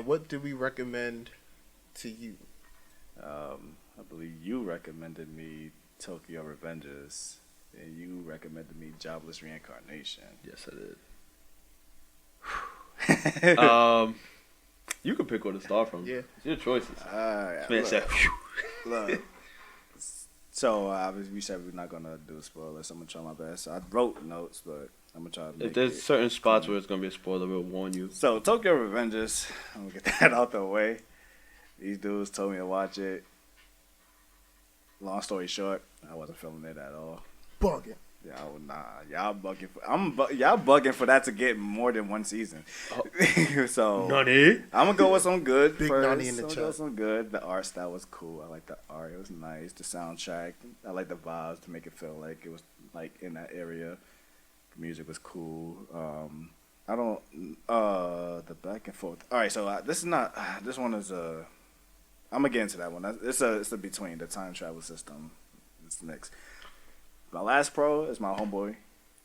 what did we recommend to you? I believe you recommended me Tokyo Revengers, and you recommended me Jobless Reincarnation. Yes, I did. You can pick where to start from. Yeah. It's your choices. Man said, look. So obviously we said we're not gonna do spoilers. I'm gonna try my best. I wrote notes, but I'm gonna try to make if there's certain spots where it's gonna be a spoiler, we'll warn you. So Tokyo Revengers, I'm gonna get that out the way. These dudes told me to watch it. Long story short, I wasn't feeling it at all. Bugging. Y'all bugging. Y'all bugging for that to get more than one season. Oh. So Nani? I'm gonna go with some good. Big first. Nani in the I'm gonna chat. go with some good. The art style was cool. I like the art. It was nice. The soundtrack. I like the vibes to make it feel like it was like in that area. The music was cool. I don't. The back and forth. All right. So this is not. This one is a. I'm gonna get into that one. It's a between the time travel system. It's next. My last pro is my homeboy.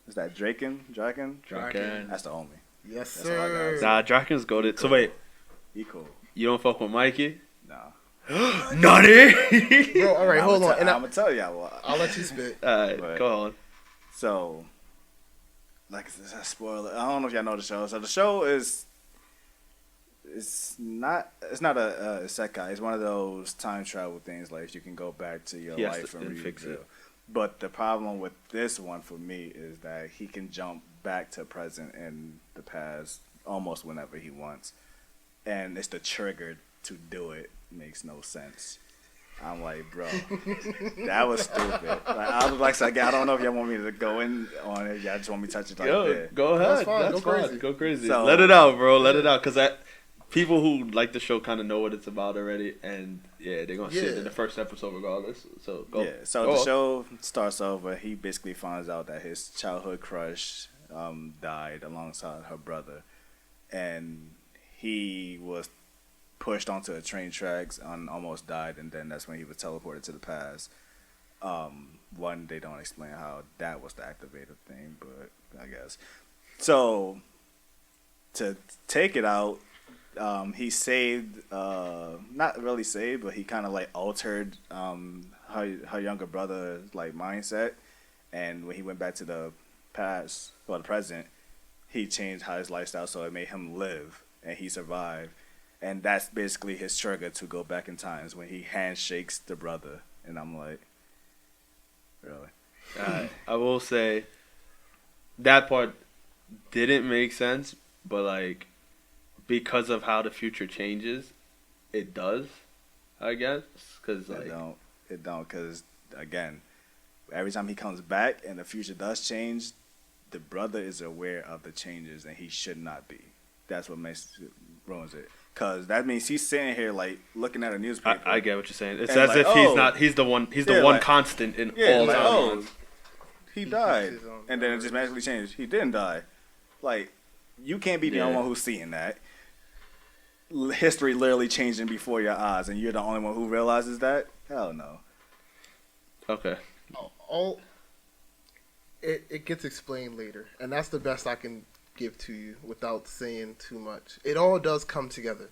Is that Draken? That's the homie. Yes, That's all I sir. got. Nah, Draken's goated. So wait, He cool. you don't fuck with Mikey? Nah. Nani? Bro, all right, hold on. And I'm gonna tell y'all. I'll let you spit. Alright, But- go on. So, like, it's a spoiler. I don't know if y'all know the show. So the show is. It's not a isekai. It's one of those time travel things. Like you can go back to your Yes, life and and fix rebuild. it. But the problem with this one for me is that he can jump back to present and the past almost whenever he wants, and it's the trigger to do it makes no sense. I'm like, bro, that was stupid. Like, I was like, I don't know if y'all want me to go in on it. Y'all just want me to touch it like that. Go ahead. That's fine. That's Go fine. crazy. Go crazy. So- Let it out, bro. Let it out. Because people who like the show kind of know what it's about already. And, yeah, they're going to sit in the first episode regardless. So, go. Yeah, so go the on. show starts over. He basically finds out that his childhood crush died alongside her brother. And he was pushed onto the train tracks and almost died. And then that's when he was teleported to the past. One, they don't explain how that was the activator thing, but I guess. So, to take it out, he saved, not really saved, but he kind of like altered her younger brother's like mindset, and when he went back to the past or the present, he changed how his lifestyle, so it made him live, and he survived, and that's basically his trigger to go back in times when he handshakes the brother, and I'm like, really? I will say that part didn't make sense, but like because of how the future changes, it does, I guess. Cause like It don't, because again, every time he comes back and the future does change, the brother is aware of the changes and he should not be. That's what ruins it. Cause that means he's sitting here like looking at a newspaper. I get what you're saying. It's And as like, if he's the one like, constant in yeah, all like, timelines. he died, his own and then it just magically changed. He didn't die. Like, you can't be the only one who's seeing that. History literally changing before your eyes, and you're the only one who realizes that? Hell no. Okay. It gets explained later, and that's the best I can give to you without saying too much. It all does come together,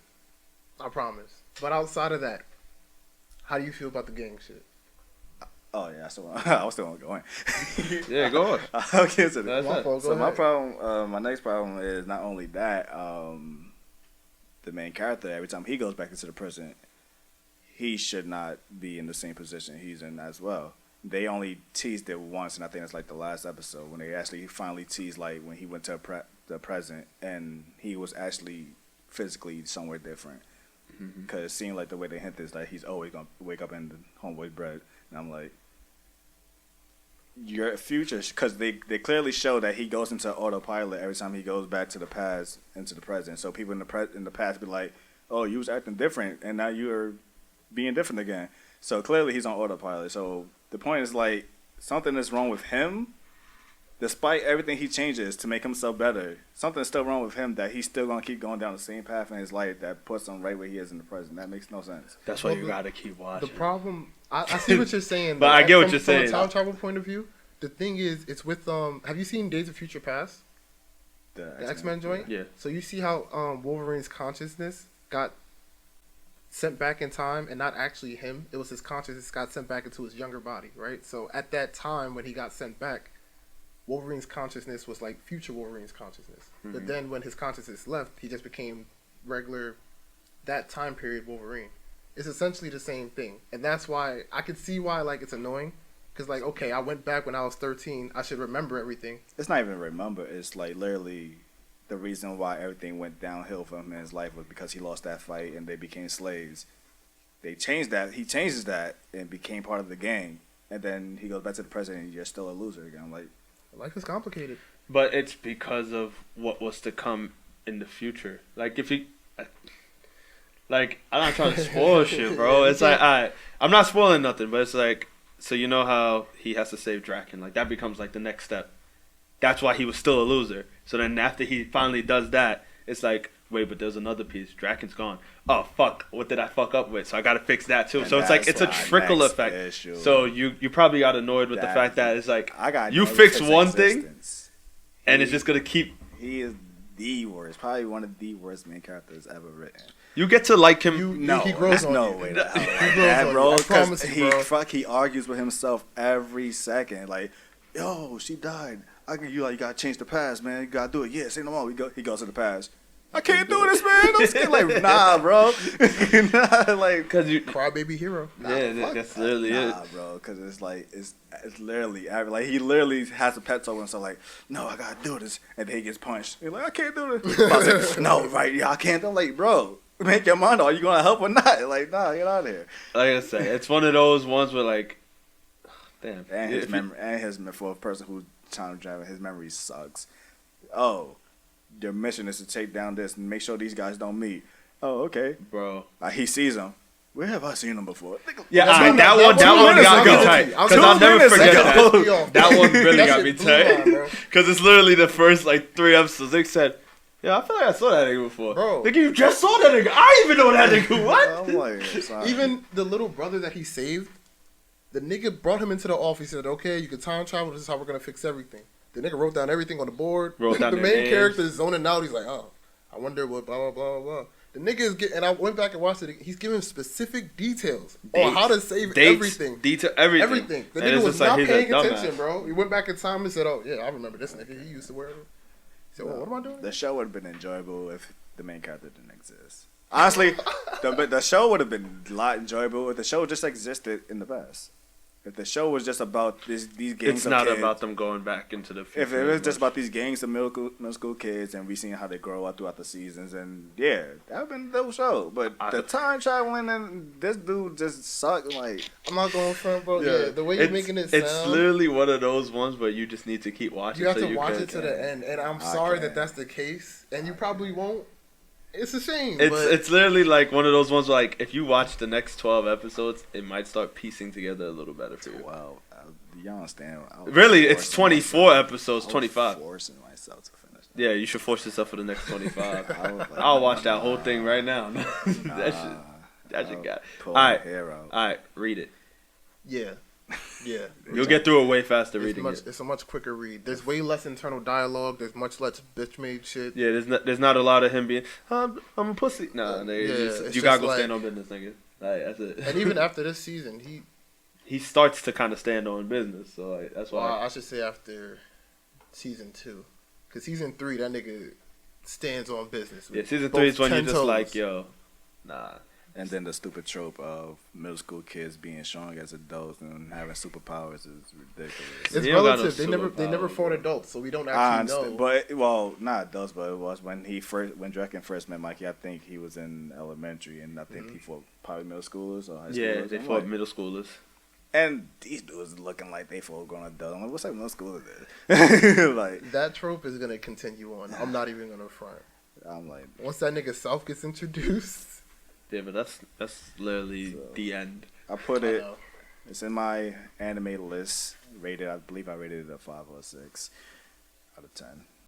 I promise. But outside of that, how do you feel about the gang shit? Oh yeah, so I was still on going. Yeah, go on. I'll get to that. That's it. So my problem, my next problem is not only that, the main character, every time he goes back into the present, he should not be in the same position he's in as well. They only teased it once, and I think it's like the last episode when they actually finally teased like when he went to the present and he was actually physically somewhere different. Because it seemed like the way they hint is that he's always gonna wake up in the homeboy's bed, and I'm like, your future, because they clearly show that he goes into autopilot every time he goes back to the past into the present. So people in the past be like, oh, you was acting different, and now you're being different again. So clearly he's on autopilot. So the point is like something is wrong with him, despite everything he changes to make himself better. Something's still wrong with him that he's still gonna keep going down the same path in his life that puts him right where he is in the present. That makes no sense. That's why you gotta keep watching. The problem, I see what you're saying, But I get what you're from saying. a time travel point of view, the thing is, it's with have you seen Days of Future Past? The X-Men joint? Yeah. So you see how Wolverine's consciousness got sent back in time, and not actually him. It was his consciousness got sent back into his younger body, right? So at that time when he got sent back, Wolverine's consciousness was like future Wolverine's consciousness. Mm-hmm. But then when his consciousness left, he just became regular that time period Wolverine. It's essentially the same thing, and that's why I could see why like it's annoying. Because, like, okay, I went back when I was 13. I should remember everything. It's not even remember. It's, like, literally the reason why everything went downhill for him in his life was because he lost that fight and they became slaves. They changed that. He changes that and became part of the gang. And then he goes back to the present and you're still a loser again. Like, Life is complicated. But it's because of what was to come in the future. Like, if he... Like, I'm not trying to spoil shit, bro. It's like, I'm not spoiling nothing, but it's like... So you know how he has to save Draken. Like, that becomes, like, the next step. That's why he was still a loser. So then after he finally does that, it's like, wait, but there's another piece. Draken's gone. Oh, fuck. What did I fuck up with? So I got to fix that, too. And so it's like, it's a trickle effect. Issue. So you probably got annoyed with the fact that it's like, you fix fix one thing, and it's just going to keep... He is the worst. Probably one of the worst main characters ever written. You get to like him. He grows on you. Way He grows on bro. you. I promise you, bro. He argues with himself every second. Like, yo, she died. You gotta change the past, man. You gotta do it. Yeah, say no more. He goes to the past. I can't do this, man. I'm scared. Like, nah, bro. Nah, like, Cause you crybaby hero. that's literally it. Nah, bro. Cause it's like it's literally like he literally has a pet talk and so like, no, I gotta do this, and then he gets punched. He's like, I can't do this. No, right? Yeah, I can't do. Like, bro, make your mind. Are you gonna help or not? Like, nah, get out of here. Like I said, it's one of those ones where like, damn. And his memory, for a person who's time traveling, his memory sucks. Oh, their mission is to take down this and make sure these guys don't meet. Oh, okay, bro. He sees them. Where have I seen them before? Yeah, that one minutes got me ago. tight. Because I'll never forget that. That one really got me tight. Because it's literally the first like 3 episodes. They said, yeah, I feel like I saw that nigga before. Bro. Nigga, you just saw that nigga. I didn't even know that nigga. What? I'm like, sorry. Even the little brother that he saved, the nigga brought him into the office. He said, okay, you can time travel. This is how we're going to fix everything. The nigga wrote down everything on the board. Wrote down the their main names. character is zoning out. He's like, oh, I wonder what blah, blah, blah, blah. The nigga is and I went back and watched it. He's giving specific details on how to save everything. Everything. The nigga was not paying attention, bro. He went back in time and said, oh, yeah, I remember this nigga. He used to wear it. He said, well, what am I doing? The show would have been enjoyable if the main character didn't exist. Honestly, the show would have been a lot enjoyable if the show just existed in the past. If the show was just about these gangs it's of not kids, about them going back into the future. If it was just about these gangs of middle school kids and we seen how they grow up throughout the seasons, and yeah, that would have been the show. But the time traveling and this dude just sucked. Like, I'm not going front, bro. Yeah, the way you're making it sound. It's literally one of those ones where you just need to keep watching. You have to watch it to the end, and I'm sorry that that's the case, and you probably won't. It's a shame. It's literally like one of those ones where, like, if you watch the next 12 episodes, it might start piecing together a little better for you. Wow, you understand? Really, it's 24 episodes, 25. Forcing myself to finish. Yeah, you should force yourself for the next 25. I'll watch that whole thing right now. that shit got. All right, read it. Yeah. You'll get through it way faster reading it. It's a much quicker read. There's way less internal dialogue. There's much less bitch-made shit. Yeah, there's not a lot of him being, I'm a pussy. Nah, you gotta go stand on business, nigga. Like, that's it. And even after this season, he starts to kind of stand on business. So like, that's why. Well, I should say after season 2, because season 3, that nigga stands on business. Yeah, season 3 is when you're just like, yo, nah. And then the stupid trope of middle school kids being strong as adults and having superpowers is ridiculous. It's relative. They never fought adults, so we don't actually know. But not adults, but it was when Draken first met Mikey. I think he was in elementary, and I think he fought probably middle schoolers or high schoolers. Yeah, they fought middle schoolers. And these dudes looking like they full grown adults. I'm like, what's that middle schooler did? Like, that trope is gonna continue on. I'm not even gonna front. I'm like, once that nigga South gets introduced. Yeah, but that's literally the end. I put it. It's in my anime list. I believe I rated it a 5 or 6 out of 10.